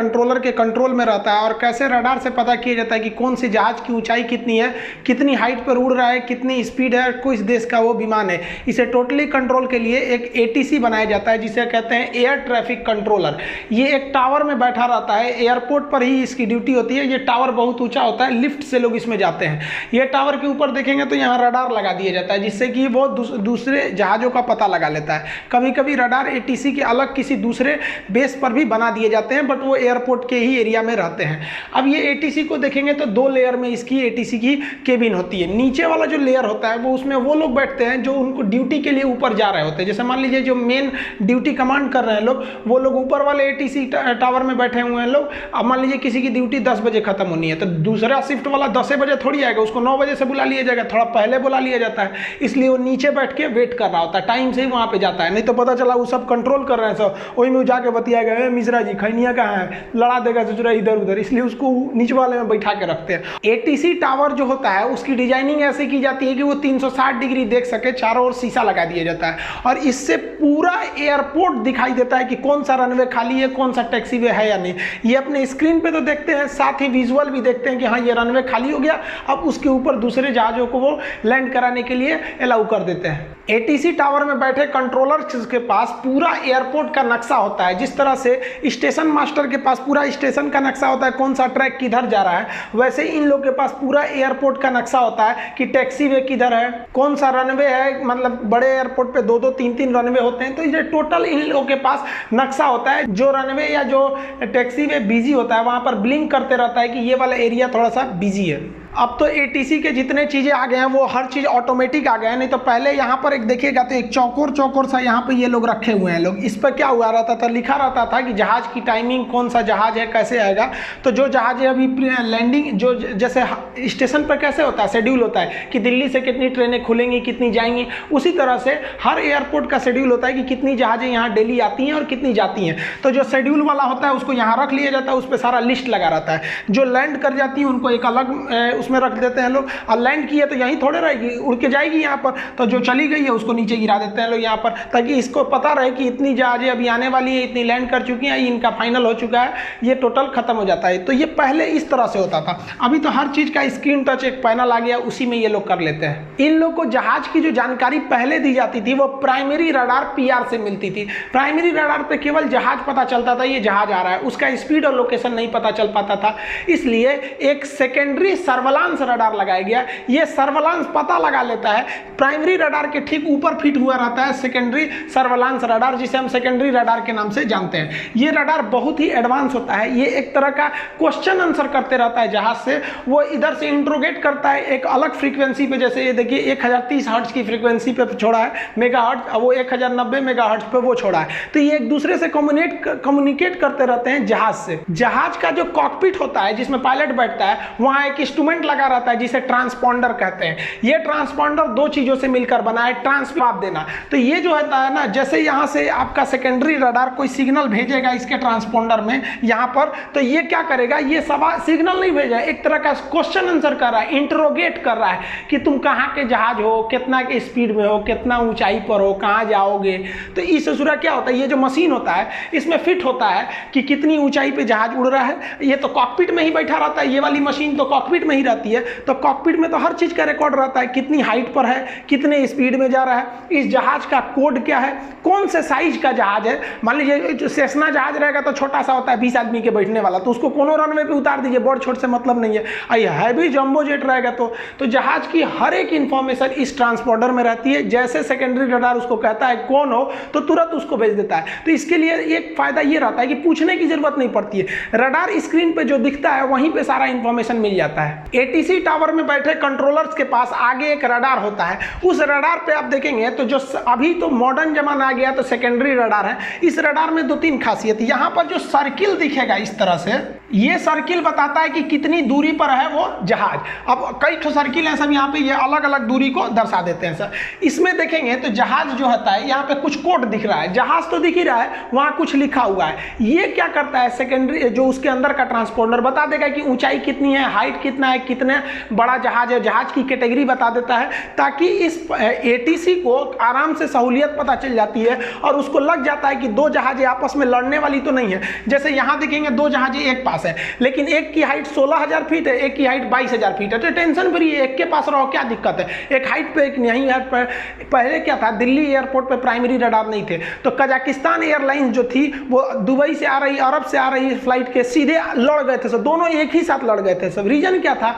Controller के control में रहता है और कैसे रडार से पता किया जाता है कि कौन सी जहाज की ऊंचाई कितनी है, कितनी हाइट पर उड़ रहा है, कितनी स्पीड है, किस देश का वो विमान है। इसे टोटली कंट्रोल के लिए एक एटीसी बनाया जाता है जिसे कहते हैं एयर ट्रैफिक कंट्रोलर। ये एक टावर में बैठा रहता है, एयरपोर्ट पर ही इसकी ड्यूटी होती है। ये टावर बहुत ऊंचा होता है, लिफ्ट से लोग इसमें जाते हैं। ये टावर के ऊपर देखेंगे तो यहाँ रडार लगा दिया जाता है जिससे कि वो दूसरे जहाज़ों का पता लगा लेता है। कभी कभी रडार एटीसी के अलग किसी दूसरे बेस पर भी बना दिए जाते हैं, बट वो एयरपोर्ट के ही एरिया में रहते हैं। अब ये एटीसी को देखेंगे तो 2 लेयर में इसकी एटीसी की केबिन होती है। नीचे वाला जो लेयर होता है वो उसमें वो लोग बैठते हैं जो उनको ड्यूटी के लिए ऊपर जा रहे होते हैं। जैसे मान लीजिए जो मेन ड्यूटी कमांड कर रहे हैं लोग, वो लोग ऊपर वाले एटीसी टावर में बैठे हुए हैं लोग। अब मान लीजिए किसी की ड्यूटी 10 बजे खत्म होनी है तो दूसरा शिफ्ट वाला 10 बजे थोड़ी आएगा, उसको 9 बजे से बुला लिया जाएगा, थोड़ा पहले बुला लिया जाता है। इसलिए वो नीचे बैठ के वेट कर रहा होता है, टाइम से ही वहाँ पे जाता है। नहीं तो पता चला वो सब कंट्रोल कर रहे हैं, सब वही में जाके बतियाएगा, मिश्रा जी खैनिया कहाँ है, लड़ा देगा चुरा इधर उधर, इसलिए उसको नीचे वाले में बैठा के रखते हैं। एटीसी टावर जो होता है उसकी डिजाइनिंग ऐसे की जाती है कि वो 360 डिग्री देख सके, चारों ओर शीशा लगा दिया जाता है और इससे पूरा एयरपोर्ट दिखाई देता है कि कौन सा रनवे खाली है, कौन सा टैक्सीवे है या नहीं। ये अपने स्क्रीन पे तो देखते हैं, साथ ही विजुअल भी देखते हैं कि हाँ ये रनवे खाली हो गया, अब उसके ऊपर दूसरे जहाजों को वो लैंड कराने के लिए अलाउ कर देते हैं। एटीसी टावर में बैठे कंट्रोलर्स के पास पूरा एयरपोर्ट का नक्शा होता है। जिस तरह से स्टेशन मास्टर के पास पूरा स्टेशन का नक्शा होता है, कौन सा ट्रैक किधर जा रहा है, वैसे ही इन लोग के पास पूरा एयरपोर्ट का नक्शा होता है कि टैक्सीवे किधर है, कौन सा रनवे है। मतलब बड़े एयरपोर्ट पे 2-2 3-3 रनवे होते हैं, तो ये टोटल इन लोगों के पास नक्शा होता है। जो रनवे या जो टैक्सीवे बिजी होता है वहां पर ब्लिंक करते रहता है कि ये वाला एरिया थोड़ा सा बिजी है। अब तो एटीसी के जितने चीज़ें आ गए हैं वो हर चीज़ ऑटोमेटिक आ गए हैं। नहीं तो पहले यहाँ पर एक देखिएगा तो एक चौकोर सा यहाँ पे ये लोग रखे हुए हैं लोग, इस पर क्या हुआ रहता था, लिखा रहता था कि जहाज़ की टाइमिंग, कौन सा जहाज़ है, कैसे आएगा। तो जो जहाज़ है अभी लैंडिंग, जो जैसे स्टेशन पर कैसे होता है, शेड्यूल होता है कि दिल्ली से कितनी ट्रेनें खुलेंगी, कितनी जाएंगी, उसी तरह से हर एयरपोर्ट का शेड्यूल होता है कि कितनी जहाज़ें यहाँ डेली आती हैं और कितनी जाती हैं। तो जो शेड्यूल वाला होता है उसको यहाँ रख लिया जाता है, उस पर सारा लिस्ट लगा रहता है। जो लैंड कर जाती है उनको एक अलग उसमें रख देते हैं लोग, और लैंड की है तो यहीं थोड़े रहेगी, उड़ के जाएगी यहाँ पर। तो जो चली गई है उसको नीचे गिरा देते हैं लोग यहाँ पर, ताकि इसको पता रहे कि इतनी जहाजें अभी आने वाली है, इतनी लैंड कर चुकी हैं, इनका फाइनल हो चुका है, ये टोटल खत्म हो जाता है। तो ये पहले इस तरह से होता था। अभी तो हर चीज का स्क्रीन टच एक पैनल आ गया, उसी में ये लोग कर लेते हैं। इन लोग को जहाज की जो जानकारी पहले दी जाती थी वो प्राइमरी रडार पीआर से मिलती थी। प्राइमरी रडार पे केवल जहाज पता चलता था, ये जहाज आ रहा है, उसका स्पीड और लोकेशन नहीं पता चल पाता था। इसलिए एक सेकेंडरी सर्वेलांस रडार लगाया गया। ये सर्वेलांस पता लगा लेता है, प्राइमरी रडार के ठीक ऊपर फिट हुआ रहता है सेकेंडरी सर्वेलांस रडार, जिसे हम सेकेंडरी रडार के नाम से जानते हैं। ये रडार बहुत ही एडवांस होता है। ये एक तरह का क्वेश्चन आंसर करते रहता है जहाज से, वो इधर से इंट्रोगेट करता है एक अलग फ्रीक्वेंसी पे। जैसे ये देखिए 1030 हर्ट्ज की फ्रीक्वेंसी पे छोड़ा है मेगा हर्ट्ज, वो 1090 मेगा हर्ट्ज पे वो छोड़ा है। तो ये एक दूसरे से कम्युनिकेट करते रहते हैं जहाज से। जहाज का जो कॉकपिट होता है जिसमें पायलट बैठता है, वहां एक इंस्ट्रूमेंट लगा रहता है जिसे ट्रांसपॉन्डर कहते हैं। ये ट्रांसपॉन्डर 2 चीजों से मिलकर बना है, ट्रांसपाप देना। तो ये जो होता है ना, जैसे यहां से आपका सेकेंडरी रडार कोई सिग्नल भेजेगा इसके ट्रांसपॉन्डर में यहां पर, तो ये क्या करेगा, ये सवाल सिग्नल नहीं भेजा, एक तरह का क्वेश्चन आंसर कर रहा है, इंटरोगेट कर रहा है कि तुम कहां के जहाज हो, कितना के स्पीड में हो, कितना ऊंचाई पर हो, कहां जाओगे। तो इस ससुरा क्या होता है, ये जो मशीन होता है इसमें फिट होता है कि कितनी ऊंचाई पे जहाज उड़ रहा है। ये तो कॉकपिट में ही बैठा रहता है, ये वाली मशीन तो कॉकपिट में ही रहती है। तो कॉकपिट में तो हर चीज का रिकॉर्ड रहता है, कितनी हाइट पर है, कितने स्पीड में जा रहा है, इस जहाज का कोड क्या है, कौन से साइज का जहाज है। मान लीजिए सेस्ना जहाज रहेगा तो छोटा सा होता है, 20 आदमी के बैठने वाला, तो उसको कोनो रनवे पे उतार दीजिए, बड़ छोट से मतलब नहीं है। हैवी जंबो जेट रहेगा तो जहाज की हर एक इंफॉर्मेशन इस ट्रांसपोर्टर में रहती है। जैसे सेकेंडरी रडार उसको कहता है कौन हो, तो तुरंत उसको भेज देता है। तो इसके लिए एक फायदा ये रहता है कि पूछने की जरूरत नहीं पड़ती है, रडार स्क्रीन पे जो दिखता है वहीं पे सारा इंफॉर्मेशन मिल जाता है। एटीसी टावर में बैठे कंट्रोलर्स के पास आगे एक रडार होता है। उस रडार पे आप देखेंगे तो जो अभी तो मॉडर्न जमाना आ गया तो सेकेंडरी रडार है। इस रडार में 2-3 खासियत। यहाँ पर जो सर्किल दिखेगा इस तरह से, ये सर्किल बताता है कि कितनी दूरी पर है वो जहाज। अब कई तो सर्किल है सब यहाँ पे, ये अलग अलग दूरी को दर्शा देते हैं सर। इसमें देखेंगे तो जहाज जो होता है यहाँ पे कुछ कोड दिख रहा है, जहाज तो दिख ही रहा है, वहाँ कुछ लिखा हुआ है। ये क्या करता है, सेकेंडरी जो उसके अंदर का ट्रांसपोंडर बता देगा कि ऊंचाई कितनी है, हाइट कितना है, कितने बड़ा जहाज है, जहाज की कैटेगरी बता देता है, ताकि इस एटीसी को आराम से सहूलियत पता चल जाती है और उसको लग जाता है कि दो जहाजें आपस में लड़ने वाली तो नहीं है। जैसे यहाँ देखेंगे दो जहाजें एक पास है, लेकिन एक की हाइट 16,000 फीट है, एक की हाइट 22,000 फीट है, तो टेंशन फ्री है, एक के पास रहो, क्या दिक्कत है, एक हाइट पे एक नहीं है। पहले क्या था, दिल्ली एयरपोर्ट पे प्राइमरी रडार नहीं थे, तो कजाकिस्तान एयरलाइंस जो थी वो दुबई से आ रही, अरब से आ रही फ्लाइट के सीधे लड़ गए थे सब, दोनों एक ही साथ लड़ गए थे सब। रीजन क्या था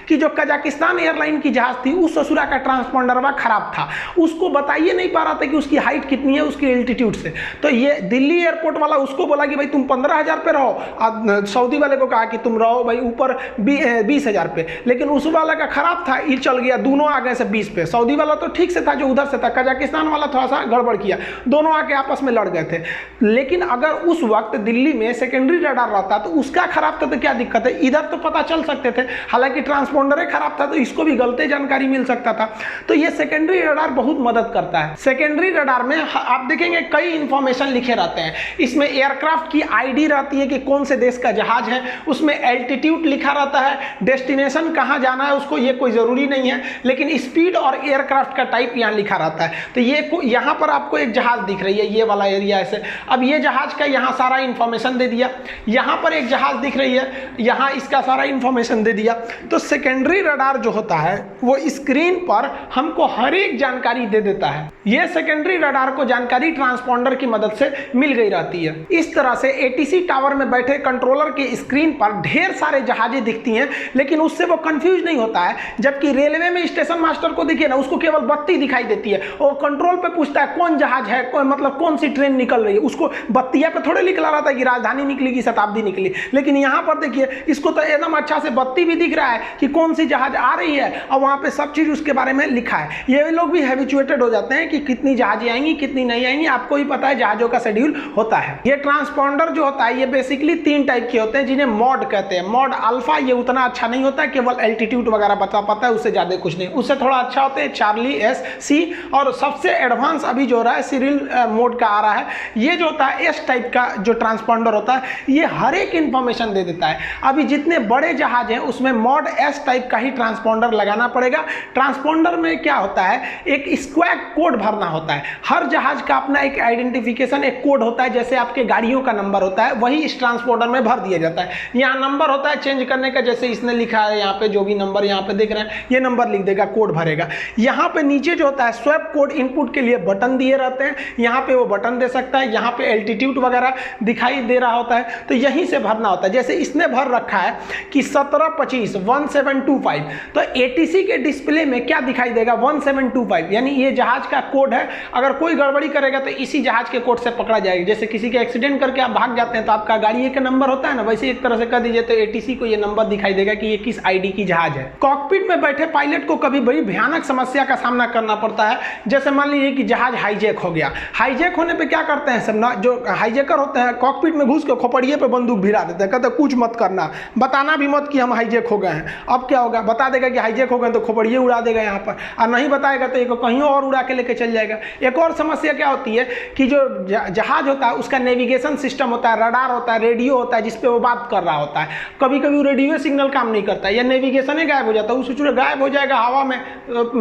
कि जो कजाकिस्तान एयरलाइन की जहाज थी उस ससुरा का ट्रांसपोंडरवा खराब था, उसको बताइए नहीं पा रहा था कि उसकी हाइट कितनी है उसकी एल्टीट्यूड से। तो ये दिल्ली एयरपोर्ट वाला उसको बोला कि भाई तुम 15,000 पे रहो, सऊदी वाले को कहा कि तुम रहो भाई ऊपर 20,000 पे, लेकिन उस वाला का खराब था, ये चल गया, दोनों आ गए से 20 पे। सऊदी वाला तो ठीक से था जो उधर से था, कजाकिस्तान वाला थोड़ा सा गड़बड़ किया, दोनों आके आपस में लड़ गए थे। लेकिन अगर उस वक्त दिल्ली में सेकेंडरी रडार रहता तो उसका खराब था तो क्या दिक्कत है, इधर तो पता चल सकते थे, हालांकि ट्रांसपोंडर खराब था तो इसको भी गलत जानकारी मिल सकता था। तो ये सेकेंडरी रडार बहुत मदद करता है। सेकेंडरी रडार में आप देखेंगे कई इंफॉर्मेशन लिखे रहते हैं, इसमें एयरक्राफ्ट की आईडी रहती है कि कौन से देश का जहाज है, उसमें एल्टीट्यूड लिखा रहता है, डेस्टिनेशन कहां जाना है उसको ये कोई जरूरी नहीं है, लेकिन स्पीड और एयरक्राफ्ट का टाइप यहां लिखा रहता है। तो ये यहां पर आपको एक जहाज दिख रही है, ये वाला एरिया ऐसे, अब ये जहाज का यहां सारा इंफॉर्मेशन दे दिया, यहां पर एक जहाज दिख रही है, यहां इसका सारा इंफॉर्मेशन दे दिया। तो सेकेंडरी रडार जो होता है वो स्क्रीन पर हमको हर एक जानकारी दे देता है। ये सेकेंडरी रडार को जानकारी ट्रांसपोंडर की मदद से मिल गई रहती है। इस तरह से एटीसी टावर में बैठे कंट्रोलर की स्क्रीन पर ढेर सारे जहाजें दिखती हैं, लेकिन उससे वो कंफ्यूज नहीं होता है। जबकि रेलवे में स्टेशन मास्टर को देखिए ना, उसको केवल बत्ती दिखाई देती है और कंट्रोल पे पूछता है कौन जहाज है, मतलब कौन सी ट्रेन निकल रही है, उसको बत्तियां पे थोड़े लिखला रहता है कि राजधानी निकली कि शताब्दी निकली। लेकिन यहाँ पर देखिए इसको तो एकदम अच्छा से बत्ती भी दिख रहा है कि कौन सी जहाज आ रही है और वहां पे सब चीज उसके बारे में लिखा है। ये लोग भी हैबिचुएटेड हो जाते हैं कि कितनी जहाजें आएंगी कितनी नहीं आएंगी, आपको ही पता है जहाजों का शेड्यूल होता है। ये ट्रांसपोंडर जो होता है ये बेसिकली 3 टाइप के होते हैं जिन्हें मॉड कहते हैं। मॉड अल्फा ये उतना अच्छा नहीं होता है, केवल एल्टीट्यूड वगैरह बता पाता है, उससे ज्यादा कुछ नहीं। उससे थोड़ा अच्छा होते हैं चार्ली एस सी, और सबसे एडवांस अभी जो हो रहा है सिरिल मोड का आ रहा है। ये जो होता है एस टाइप का जो ट्रांसपोंडर होता है ये हर एक इंफॉर्मेशन दे देता है। अभी जितने बड़े जहाज हैं उसमें मॉड एस टाइप का ही ट्रांसपोंडर लगाना पड़ेगा। ट्रांसपोंडर में क्या होता है, एक स्क्वैग कोड भरना होता है। हर जहाज का अपना एक आइडेंटिफिकेशन एक कोड होता है, जैसे आपके गाड़ियों का नंबर होता है वही इस ट्रांसपोंडर में भर दिया जाता है। यहाँ नंबर होता है चेंज करने का, जैसे इसने लिखा है यहाँ पे जो भी नंबर यहाँ पे देख रहे हैं ये नंबर लिख देगा, कोड भरेगा। यहाँ पे नीचे जो होता है स्वैप कोड इनपुट के लिए बटन दिए रहते हैं, यहाँ पे वो बटन दे सकता है, यहाँ पे एल्टीट्यूड वगैरह दिखाई दे रहा होता है तो यहीं से भरना होता है। जैसे इसने भर रखा है कि 1725 1725, तो एटीसी के डिस्प्ले में क्या दिखाई देगा 1725, यानी ये जहाज का कोड है। अगर कोई गड़बड़ी करेगा तो इसी जहाज के कोड से पकड़ा जाएगा। जैसे किसी के एक्सीडेंट करके आप भाग जाते हैं तो आपका गाड़ी का नंबर होता है ना, वैसे एक तरह से कर दीजिए तो एटीसी को ये नंबर दिखाई देगा कि ये किस आईडी की जहाज है। कॉकपिट में बैठे पायलट को कभी बड़ी भयानक समस्या का सामना करना पड़ता है। जैसे मान लीजिए कि जहाज हाईजैक हो गया, हाईजैक होने पे क्या करते हैं सब ना, जो हाईजैकर होते हैं कॉकपिट में घुस के खोपड़िए पे बंदूक भिड़ा देते हैं, कहते कुछ मत करना, बताना भी मत कि हम हाईजैक हो गए हैं। अब क्या होगा, बता देगा कि हाईजैक हो गए तो खोपड़िए उड़ा देगा यहाँ पर, और नहीं बताएगा तो कहीं और उड़ा के लेके चल जाएगा। एक और समस्या क्या होती है कि जो जहाज होता है उसका नेविगेशन सिस्टम होता है, रडार होता है, रेडियो होता है जिसपे वो बात कर रहा होता है। कभी कभी वो रेडियो सिग्नल काम नहीं करता है या नेविगेशन ही गायब हो जाता है, उस चूड़े गायब हो जाएगा, हवा में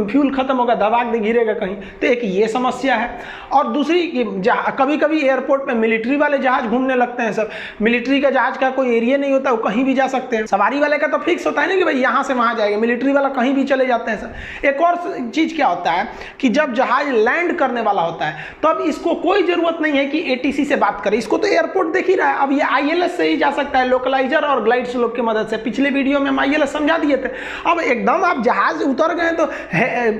फ्यूल खत्म होगा, दबाक दे गिरेगा कहीं, तो एक ये समस्या है। और दूसरी कभी कभी एयरपोर्ट में मिलिट्री वाले जहाज घूमने लगते हैं सब, मिलिट्री का जहाज का कोई एरिया नहीं होता, वो कहीं भी जा सकते हैं। सवारी वाले का तो फिक्स होता है ना कि भाई यहाँ से वहाँ जाएगा, मिलिट्री वाला कहीं भी चले जाते हैं सर। एक और चीज क्या होता है कि जब जहाज लैंड करने वाला होता है तो अब इसको कोई जरूरत नहीं है कि एटीसी से बात करे, इसको तो एयरपोर्ट देख ही रहा है। अब ये आईएलएस से ही जा सकता है, लोकलाइजर और ग्लाइड स्लोप की मदद से। पिछले वीडियो में हम आईएलएस समझा दिए थे। अब एकदम आप जहाज उतर गए तो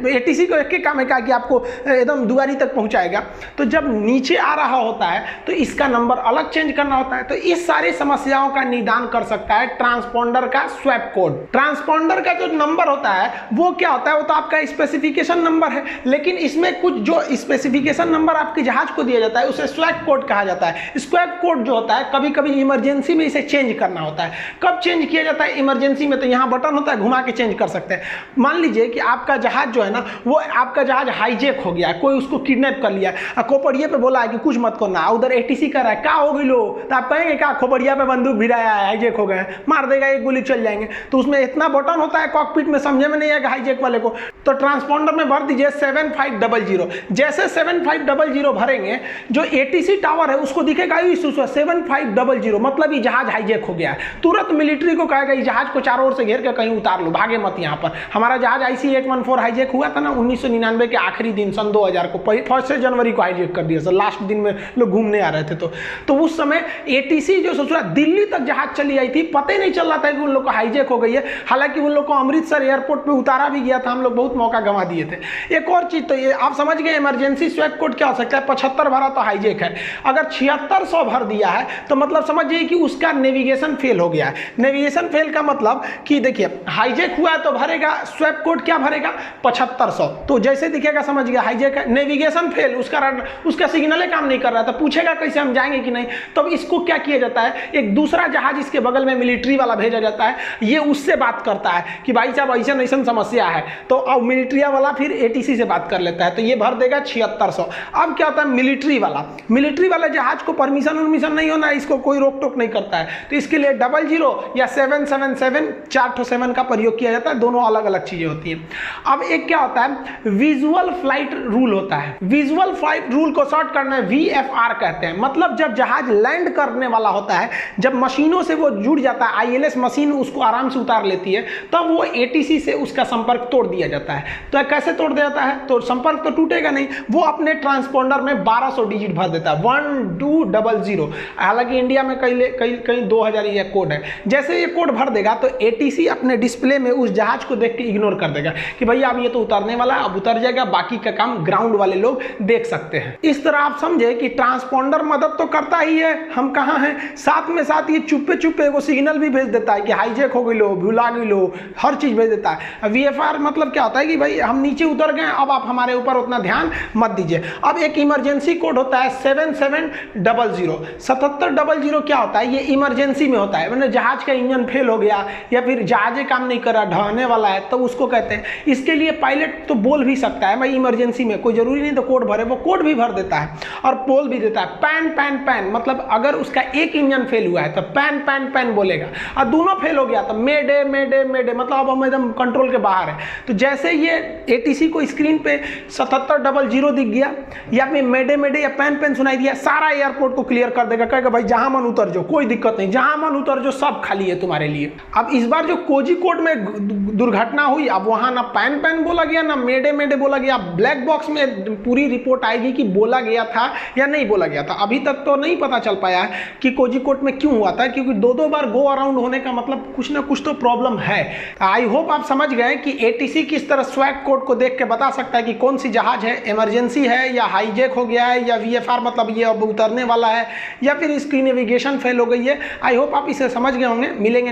एटीसी को एक ही काम है कि आपको एकदम दुआरी तक पहुंचाएगा। तो जब नीचे आ रहा होता है तो इसका नंबर अलग चेंज करना होता है। तो इस सारी समस्याओं का निदान कर सकता है ट्रांसपोंडर का स्वैप कोड। ट्रांसपोंडर का जो नंबर होता है वो क्या होता है, वो तो आपका स्पेसिफिकेशन नंबर है, लेकिन इसमें कुछ जो स्पेसिफिकेशन नंबर आपके जहाज को दिया जाता है उसे स्वैप कोड कहा जाता है। स्वैप कोड जो होता है कभी कभी इमरजेंसी में इसे चेंज करना होता है। कब चेंज किया जाता है इमरजेंसी में, तो यहाँ बटन होता है, घुमा के चेंज कर सकते हैं। मान लीजिए कि आपका जहाज जो है ना, वो आपका जहाज हाईजैक हो गया है, कोई उसको किडनैप कर लिया है, खोपड़िए पे बोला है कि कुछ मत करना, उधर एटीसी कर रहा है, क्या हो गई लो, तो आप कहेंगे क्या खोपड़िया पे बंदूक भिड़ाया है, हाईजैक हो गए, मार देगा, एक गोली चल जाएंगे। तो तो उसमें इतना बटन होता है कॉकपिट में, समझे में नहीं आएगा हाईजैक वाले को। तो ट्रांसपॉन्डर में भर दीजिए 7500। जैसे 7500 भरेंगे, जो एटीसी टावर है उसको दिखेगा 7500, मतलब ये जहाज हाईजैक हो गया है। तुरंत मिलिट्री को कहेगा ये जहाज को चारों ओर से घेर के कहीं उतार लो, भागे मत यहाँ पर। हमारा जहाज IC-814 हाईजैक हुआ था ना 1999 के आखिरी दिन, सन 2000 को, 1 जनवरी को हाईजैक कर दिया सर, लास्ट दिन में लोग घूमने आ रहे थे। तो उस समय एटीसी जो सोच रहा दिल्ली तक जहाज चली आई थी, पता ही नहीं चल रहा था कि उन लोग को हाईजैक हो गई है। हालांकि उन लोग को अमृतसर एयरपोर्ट पे उतारा भी गया था, हम लोग बहुत मौका गंवा दिए थे। एक और चीज, तो ये आप समझ गए इमरजेंसी स्वैप कोड क्या हो सकता है। 75 भरा तो हाईजैक है, अगर 7600 भर दिया है तो मतलब समझिए कि उसका नेविगेशन फेल हो गया है। नेविगेशन फेल का मतलब कि देखिए हाईजैक हुआ है तो भरेगा स्वैप कोड, क्या भरेगा 7500, तो जैसे दिखेगा समझ गया हाईजैक है। नेविगेशन फेल, उसका सिग्नल काम नहीं कर रहा था, पूछेगा कैसे हम जाएंगे कि नहीं। तब इसको क्या किया जाता है, एक दूसरा जहाज इसके बगल में मिलिट्री वाला भेजा जाता है, ये उससे बात करता है कि भाई साहब ऐसा ऐसा समस्या है, तो अब मिलिट्री वाला फिर एटीसी से बात कर लेता है, तो ये भर देगा 7600। अब क्या होता है, मिलिट्री वाला जहाज को परमिशन नहीं होना है, इसको कोई रोक टोक नहीं करता है, तो इसके लिए 00 या 777 4 का प्रयोग किया जाता है। दोनों अलग अलग चीजें होती हैं। अब एक क्या होता है, विजुअल फ्लाइट रूल होता है। विजुअल फ्लाइट रूल को शॉर्ट करना है VFR कहते हैं। मतलब जब जहाज लैंड करने वाला होता है, जब मशीनों से वो जुड़ जाता है, ILS मशीन उसको आराम से उतार लेती है, तब वो ATC से उसका संपर्क तोड़ दिया जाता है। तो कैसे तोड़ दिया जाता है, तो संपर्क तो टूटेगा नहीं, वो अपने ट्रांसपोंडर में 1200 डिजिट भर देता है, 1200। हालांकि इंडिया में कहीं 2000 ये कोड है। जैसे ये कोड भर देगा तो ATC अपने डिस्प्ले में उस जहाज को देख के इग्नोर कर देगा कि भैया अब ये तो उतरने वाला है, अब उतर जाएगा, बाकी का काम ग्राउंड वाले लोग देख सकते हैं। इस तरह आप समझे कि ट्रांसपोंडर मदद तो करता ही है, हम कहाँ हैं, साथ में साथ ये चुप्पे वो सिग्नल भी भेज देता है कि हाईजैक हो गई लो, भुला गई लो, हर चीज भेज देता है। VFR मतलब क्या होता है कि भाई हम नीचे उतर गए, अब आप हमारे ऊपर उतना ध्यान मत दीजिए। अब एक इमरजेंसी कोड होता है 7700। 7700 क्या होता है, ये इमरजेंसी में होता है, मतलब जहाज का इंजन फेल हो गया या फिर जहाज काम नहीं कर रहा, ढहने वाला है, तो उसको कहते हैं। इसके लिए पायलट तो बोल भी सकता है भाई इमरजेंसी में, कोई जरूरी नहीं तो कोड भरे, वो कोड भी भर देता है और बोल भी देता है पैन पैन पैन, मतलब अगर उसका एक इंजन फेल हुआ है तो पैन पैन पैन बोलेगा, और दोनों फेल हो गया तो मेडे मेडे मेडे, मतलब अब हम एकदम कंट्रोल के बाहर है। तो जैसे ये ATC को स्क्रीन पे 7700 दिख गया या फिर मेडे मेडे या पैन पैन सुनाई दिया, सारा एयरपोर्ट को क्लियर कर देगा, कहेगा भाई जहां मन उतर जाओ, कोई दिक्कत नहीं, जहां मन उतर जाओ, सब खाली है तुम्हारे लिए। अब इस बार जो कोझिकोड में दुर्घटना हुई, अब वहां ना पैन पैन बोला गया ना मेडे मेडे बोला गया। ब्लैक बॉक्स में पूरी रिपोर्ट आएगी कि बोला गया था या नहीं बोला गया था। अभी तक तो नहीं पता चल पाया है कि कोझिकोड में क्यों हुआ था, क्योंकि दो बार गो अराउंड होने का मतलब कुछ ना कुछ तो प्रॉब्लम है। आई होप आप समझ गए कि ATC किस तरह स्वैप कोड को देख के बता सकता है कि कौन सी जहाज है, इमरजेंसी है या हाईजैक हो गया है, या VFR मतलब ये अब उतरने वाला है, या फिर इसकी नेविगेशन फेल हो गई है। आई होप आप इसे समझ गए होंगे। मिलेंगे